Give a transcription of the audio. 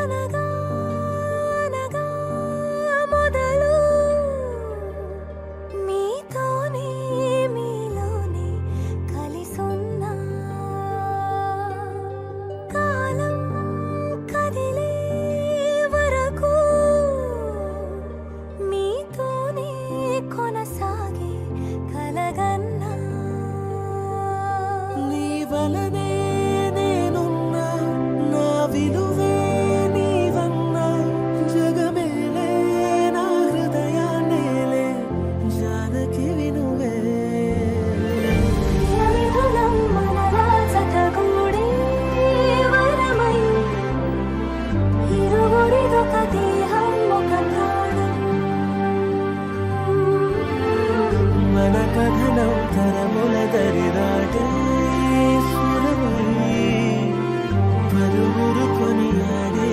అనగా అనగా మొదలు మీతోనే మీలోనే కలిసున్నా కాలం కదిలే వరకు మీతోనే కొనసాగే కలగన్నా నీ వలనే నేనున్నా నా విలువే నీవన్నా జగమేలే నా హృదయాన్నేలే జానకి వినువే మిథునం మనలా జతగూడే వరమై ఇరువురిదొక దేహం ఒక ప్రాణం మన కథనం తరముల దరిదాటే స్వరమై పలువురు కొనియాడే